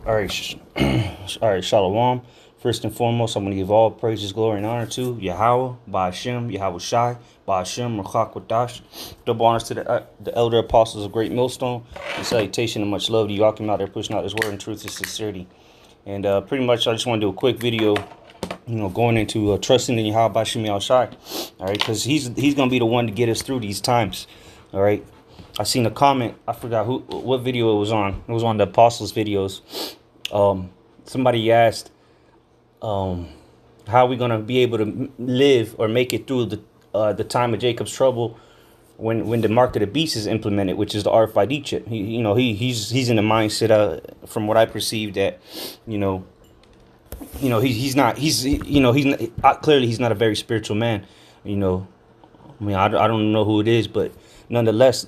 All right, all right, Shalom. First and foremost, I'm going to give all praises, glory, and honor to Yahweh, Ba'ashem, Yahweh Shai, Ba'ashem, Ruchak Wadash. Double honors to the elder apostles of Great Millstone. And salutation and much love to you all came out there pushing out this word in truth and sincerity. And pretty much, I just want to do a quick video, going into trusting in Yahweh, Ba'ashem, Yahweh Shai. All right, because he's going to be the one to get us through these times. All right. I seen a comment. I forgot what video it was on. It was one of the apostles' videos. Somebody asked, how are we gonna be able to live or make it through the time of Jacob's trouble when the mark of the beast is implemented, which is the RFID chip. He's in the mindset from what I perceived that, clearly he's not a very spiritual man. I don't know who it is, but nonetheless,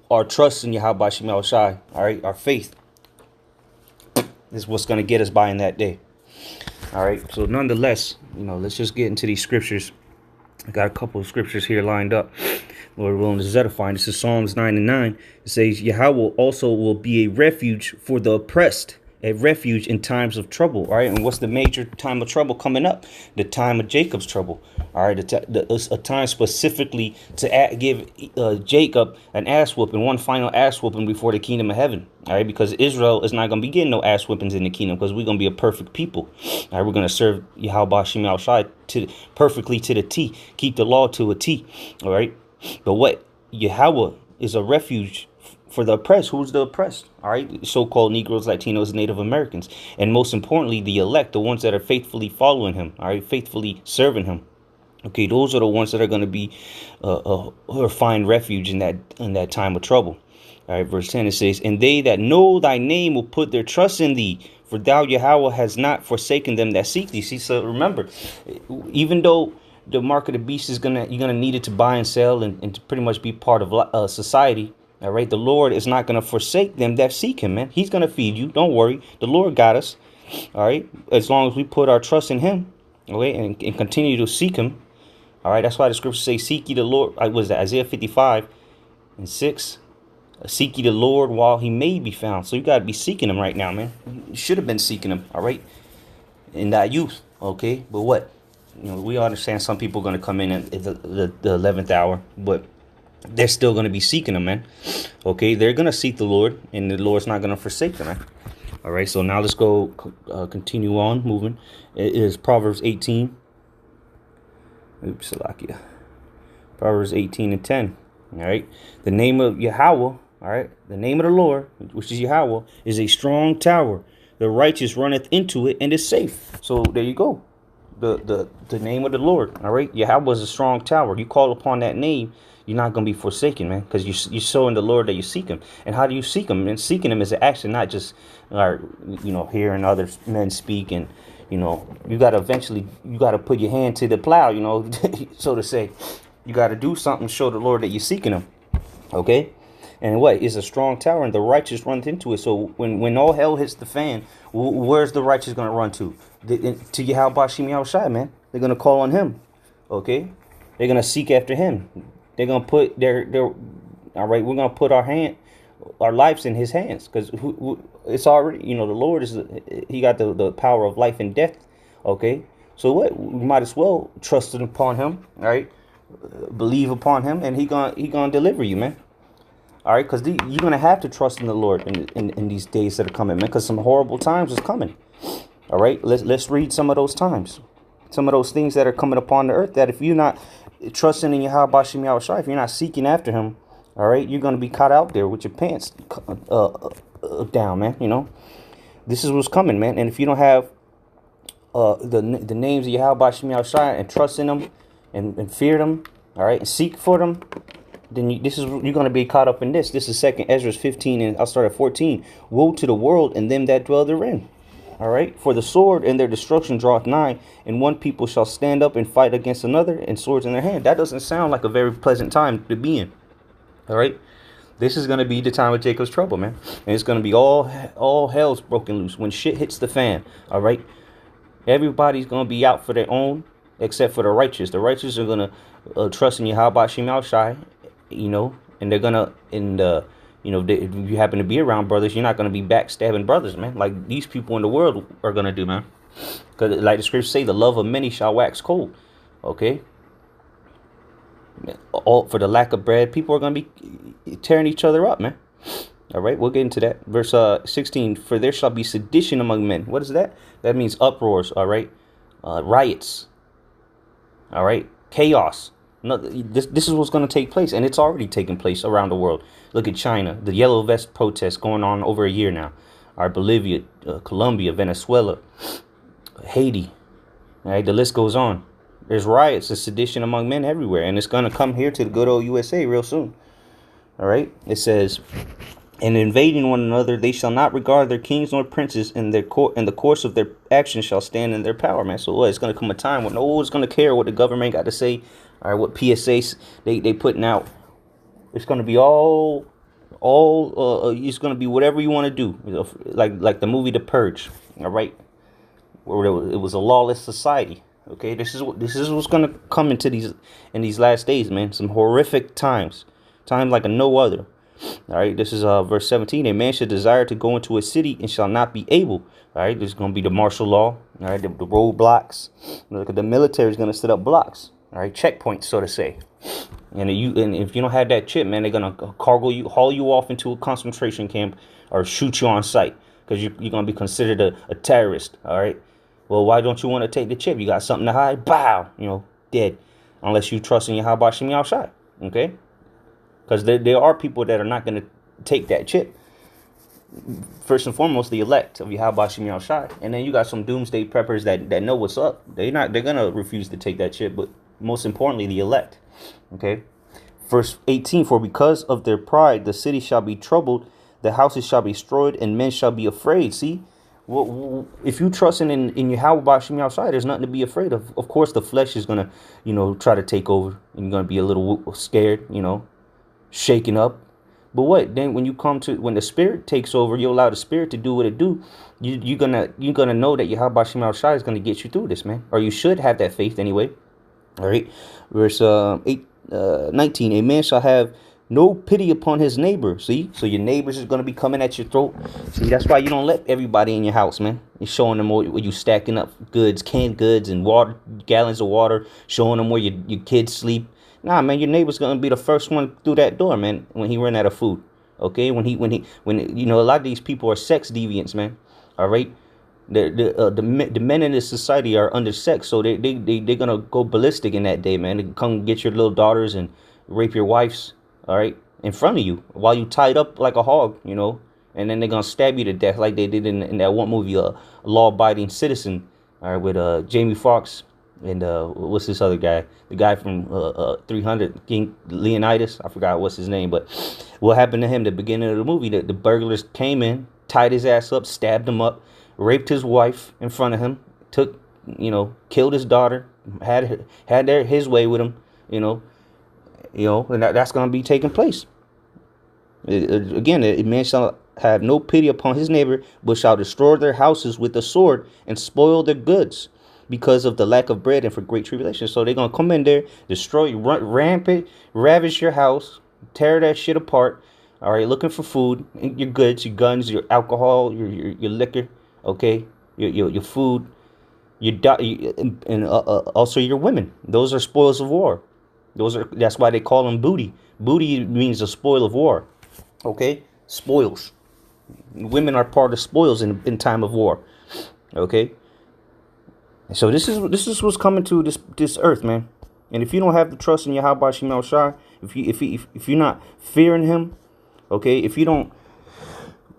our trust in Yahweh Ba'ashem Yahweh Shai, all right, our faith is what's going to get us by in that day. All right, so nonetheless, let's just get into these scriptures. I got a couple of scriptures here lined up. Lord willing, this is edifying. This is Psalms 9:9. It says, Yahweh also will be a refuge for the oppressed, a refuge in times of trouble. All right, and what's the major time of trouble coming up? The time of Jacob's trouble. All right, a time specifically to give Jacob an ass whooping, one final ass whooping before the kingdom of heaven. All right, because Israel is not going to be getting no ass whippings in the kingdom, because we're going to be a perfect people. All right, we're going to serve Yahweh Ba'ashem Yahweh Shai perfectly to the T, keep the law to a T. All right, but what Yahweh is a refuge for the oppressed. Who's the oppressed? All right, so-called Negroes, Latinos, Native Americans, and most importantly, the elect, the ones that are faithfully following him. All right, faithfully serving him. Okay, those are the ones that are going to be or find refuge in that time of trouble. All right, verse 10, it says, and they that know thy name will put their trust in thee, for thou, Yahweh, has not forsaken them that seek thee. See, so remember, even though the mark of the beast you're gonna need it to buy and sell and to pretty much be part of society. All right, the Lord is not going to forsake them that seek him, man. He's going to feed you. Don't worry. The Lord got us. All right, as long as we put our trust in him, okay, and continue to seek him. All right, that's why the scriptures say, seek ye the Lord. Was that Isaiah 55:6? Seek ye the Lord while he may be found. So you got to be seeking him right now, man. You should have been seeking him, all right, in that youth, okay? But what? We understand some people are going to come in at the 11th hour, but they're still going to be seeking him, man. Okay, they're going to seek the Lord, and the Lord's not going to forsake them, man. All right, so now let's go continue on moving. It is Proverbs 18. Oops, Salakia. Proverbs 18:10. All right, the name of Yahweh, all right, the name of the Lord, which is Yahweh, is a strong tower. The righteous runneth into it and is safe. So there you go. The name of the Lord, all right? Yahweh is a strong tower. You call upon that name, you're not going to be forsaken, man, because you're showing the Lord that you seek him. And how do you seek him? And seeking him is an action, not just, hearing other men speak. And, you got to put your hand to the plow, so to say. You got to do something, show the Lord that you're seeking him, okay? And what is a strong tower, and the righteous runs into it. So when all hell hits the fan, where's the righteous going to run to? To Yahweh Ba'ashem Yahweh Shai, man. They're going to call on him, okay? They're going to seek after him. They're going to put all right, we're going to put our lives in his hands, because it's already, the Lord he got the power of life and death, okay? So what? We might as well trust upon him, all right? Believe upon him, and he gonna deliver you, man. All right, because you're going to have to trust in the Lord in these days that are coming, man, because some horrible times is coming. All right, let's read some of those times, some of those things that are coming upon the earth, that if you're not trusting in Yahweh Ba'ashem Yahweh Shai, if you're not seeking after him, all right, you're going to be caught out there with your pants down, man. This is what's coming, man. And if you don't have the names of Yahweh Ba'ashem Yahweh Shai and trust in them and fear them, all right, and seek for them, then you're going to be caught up in this. This is 2 Ezra 15, and I'll start at 14. Woe to the world and them that dwell therein. All right, for the sword and their destruction draweth nigh, and one people shall stand up and fight against another, and swords in their hand. That doesn't sound like a very pleasant time to be in. All right, this is going to be the time of Jacob's trouble, man, and it's going to be all hell's broken loose when shit hits the fan. All right, everybody's going to be out for their own, except for the righteous. The righteous are going to trust in Yahweh Ba'ashem Yahweh Shai, and they're going to You know, if you happen to be around brothers, you're not going to be backstabbing brothers, man. Like these people in the world are going to do, man. Because like the scriptures say, the love of many shall wax cold. Okay? All for the lack of bread, people are going to be tearing each other up, man. All right, we'll get into that. Verse 16, for there shall be sedition among men. What is that? That means uproars, all right? Riots, all right? Chaos. No, this is what's going to take place, and it's already taking place around the world. Look at China, the Yellow Vest protests going on over a year now. All right, Bolivia, Colombia, Venezuela, Haiti, all right? The list goes on. There's riots and sedition among men everywhere, and it's going to come here to the good old USA real soon. All right, it says, and invading one another, they shall not regard their kings nor princes, and the course of their actions shall stand in their power, man. So what? It's going to come a time when no one's going to care what the government got to say, or what PSAs they putting out. It's going to be all it's going to be whatever you want to do, you know, like the movie The Purge, all right, where it was a lawless society. Okay, this is what's going to come into these last days, man. Some horrific times like a no other. All right, this is verse 17. A man should desire to go into a city and shall not be able. All right, there's going to be the martial law. All right, the roadblocks. Look, the military is going to set up blocks. All right, checkpoints, so to say. And if you don't have that chip, man, they're going to haul you off into a concentration camp or shoot you on sight because you're going to be considered a terrorist. All right. Well, why don't you want to take the chip? You got something to hide? Bow, you know, dead. Unless you trust in Yahweh Shem Yahushai. Okay. Because there are people that are not going to take that chip. First and foremost, the elect of Yahweh Shem Yahushai. And then you got some doomsday preppers that know what's up. They're going to refuse to take that chip. But most importantly, the elect. Okay. Verse 18, for because of their pride, the city shall be troubled, the houses shall be destroyed, and men shall be afraid. See, well, if you trust in Yahweh Shem Yahushai, there's nothing to be afraid of. Of course, the flesh is going to, try to take over. And you're going to be a little scared, shaken up. But what then when the spirit takes over, you allow the spirit to do what it do, you're gonna know that Yahweh Shem Yahushai is gonna get you through this, man. Or you should have that faith anyway. All right, verse 19, a man shall have no pity upon his neighbor. See, so your neighbors is gonna be coming at your throat. See, that's why you don't let everybody in your house, man. You're showing them where you stacking up goods, canned goods, and water, gallons of water, showing them where your kids sleep. Nah, man, your neighbor's gonna be the first one through that door, man, when he run out of food. Okay, when a lot of these people are sex deviants, man. All right, the men in this society are under sex, so they're gonna go ballistic in that day, man. They can come get your little daughters and rape your wives, all right, in front of you while you tied up like a hog, and then they're gonna stab you to death like they did in that one movie, Law-Abiding Citizen, all right, with Jamie Foxx. And what's this other guy? The guy from 300, King Leonidas. I forgot what's his name. But what happened to him at the beginning of the movie? The burglars came in, tied his ass up, stabbed him up, raped his wife in front of him, killed his daughter, had his way with him, and that's going to be taking place. Again, a man shall have no pity upon his neighbor, but shall destroy their houses with the sword and spoil their goods, because of the lack of bread and for great tribulation. So they're going to come in there, destroy you, rampant, ravage your house, tear that shit apart. All right, looking for food, your goods, your guns, your alcohol, your liquor, okay, your food, and also your women. Those are spoils of war. That's why they call them booty. Booty means the spoil of war. Okay, spoils. Women are part of spoils in time of war. Okay. So this is what's coming to this earth, man. And if you don't have the trust in Yahweh Shem Yahushai, if you're not fearing him, okay, if you don't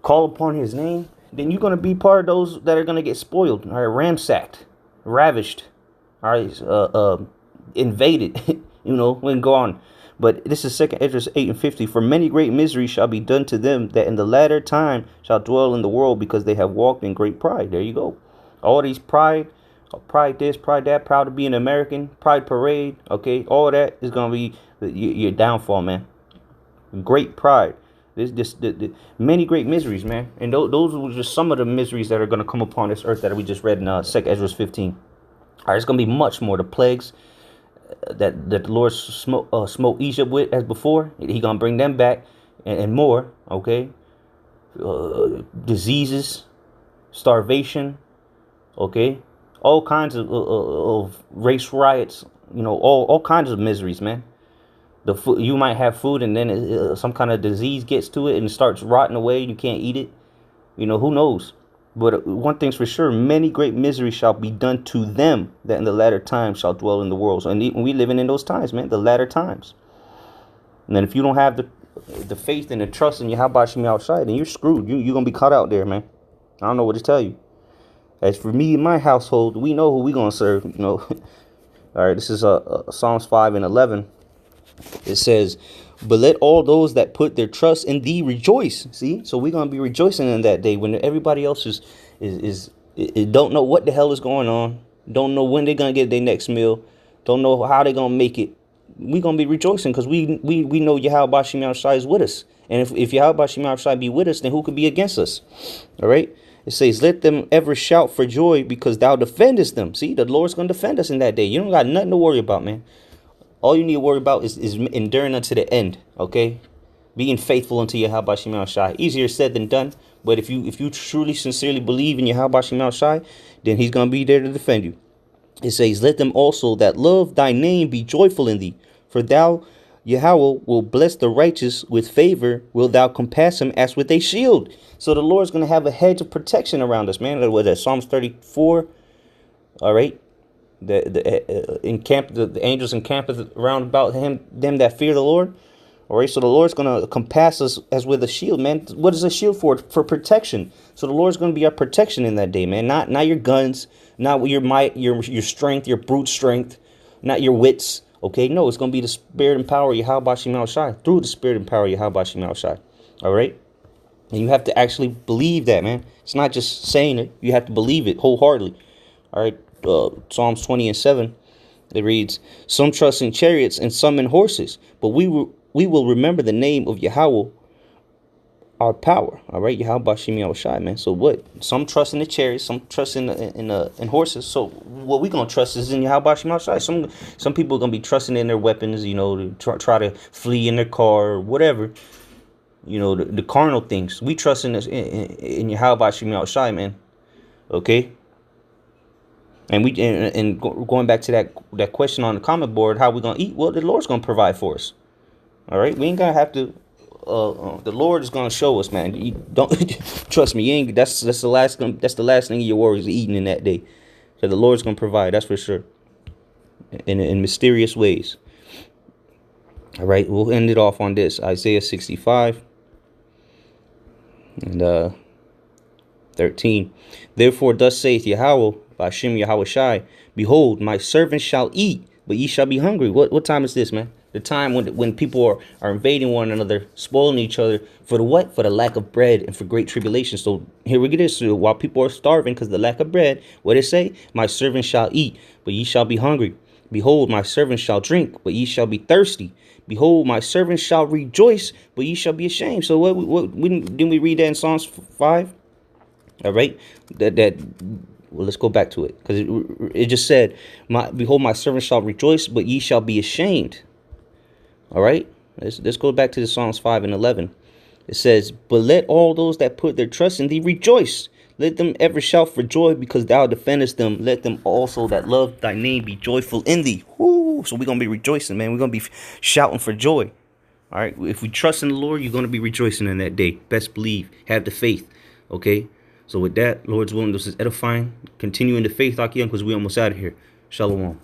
call upon his name, then you're gonna be part of those that are gonna get spoiled, all right, ransacked, ravished, all right, invaded, when go on. But this is 2nd Esdras 8:50. For many great miseries shall be done to them that in the latter time shall dwell in the world, because they have walked in great pride. There you go. All these pride this, pride that, proud to be an American, pride parade, okay, all that is going to be your downfall, man. Great pride. The many great miseries, man. And those were just some of the miseries that are going to come upon this earth that we just read in 2nd Esdras 15. All right, it's going to be much more. The plagues that the Lord smote Egypt with as before, he going to bring them back. and more. Okay, diseases, starvation. Okay, all kinds of race riots. You know, all kinds of miseries, man. The food, you might have food and then some kind of disease gets to it and it starts rotting away and you can't eat it. You know, who knows? But one thing's for sure, many great miseries shall be done to them that in the latter times shall dwell in the world. So, and we living in those times, man, the latter times. And then if you don't have the faith and the trust in Yahweh Shem outside, then you're screwed. You're going to be caught out there, man. I don't know what to tell you. As for me and my household, we know who we going to serve, you know. All right, this is Psalms 5:11. It says, but let all those that put their trust in thee rejoice. See, so we're gonna be rejoicing in that day when everybody else is don't know what the hell is going on, don't know when they're gonna get their next meal, don't know how they're gonna make it. We're gonna be rejoicing because we know Yahweh Shem Shai is with us, and if Yahweh Shem Shai be with us, then who could be against us? All right. It says, let them ever shout for joy because thou defendest them. See, the Lord's gonna defend us in that day. You don't got nothing to worry about, man. All you need to worry about is enduring unto the end, okay? Being faithful unto Yahweh Shem Shai. Easier said than done, but if you truly, sincerely believe in Yahweh Shem Shai, then he's going to be there to defend you. It says, let them also that love thy name be joyful in thee, for thou, Yahweh, will bless the righteous with favor, will thou compass him as with a shield. So the Lord's going to have a hedge of protection around us, man. What is that, Psalms 34, all right? The angels encamp around about them that fear the Lord. All right, so the Lord's gonna compass us as with a shield, man. What is a shield for? For protection. So the Lord's gonna be our protection in that day, man. Not your guns, not your might, your strength, your brute strength, not your wits. Okay, no, it's gonna be the spirit and power of Yahweh Shem Shai, through the spirit and power of Yahweh Shem Shai. All right, and you have to actually believe that, man. It's not just saying it; you have to believe it wholeheartedly. All right. Psalms 20:7, it reads, some trust in chariots and some in horses, but we will remember the name of Yahweh, our power. All right, Yahweh Shem Shai, man. So what? Some trust in the chariots, some trust in horses. So what we gonna trust is in Yahweh Shem Shai. Some people are gonna be trusting in their weapons, you know, to try to flee in their car or whatever. You know, the carnal things. We trust in this in Yahweh Shem Shai, man. Okay. And going back to that question on the comment board, how we gonna eat? Well, the Lord's gonna provide for us. All right, we ain't gonna have to. The Lord is gonna show us, man. You don't trust me. You ain't. That's the last. That's the last thing your worries eating in that day. So the Lord's gonna provide. That's for sure. In mysterious ways. All right, we'll end it off on this Isaiah 65 and 13. Therefore, thus saith Yahweh, by Shem Yahweh Shai, behold, my servants shall eat, but ye shall be hungry. What time is this, man? The time when people are invading one another, spoiling each other for the what? For the lack of bread and for great tribulation. So here we get this. So while people are starving because of the lack of bread, what it say? My servants shall eat, but ye shall be hungry. Behold, my servants shall drink, but ye shall be thirsty. Behold, my servants shall rejoice, but ye shall be ashamed. So didn't we read that in Psalms 5? All right, well, let's go back to it because it just said, behold, my servant shall rejoice, but ye shall be ashamed. All right, let's go back to the Psalms 5:11. It says, but let all those that put their trust in thee rejoice. Let them ever shout for joy because thou defendest them. Let them also that love thy name be joyful in thee. Woo! So we're going to be rejoicing, man. We're going to be shouting for joy. All right, if we trust in the Lord, you're going to be rejoicing in that day. Best believe, have the faith. Okay. So with that, Lord's willing, this is edifying. Continue in the faith, Akiyan, because we're almost out of here. Shalom.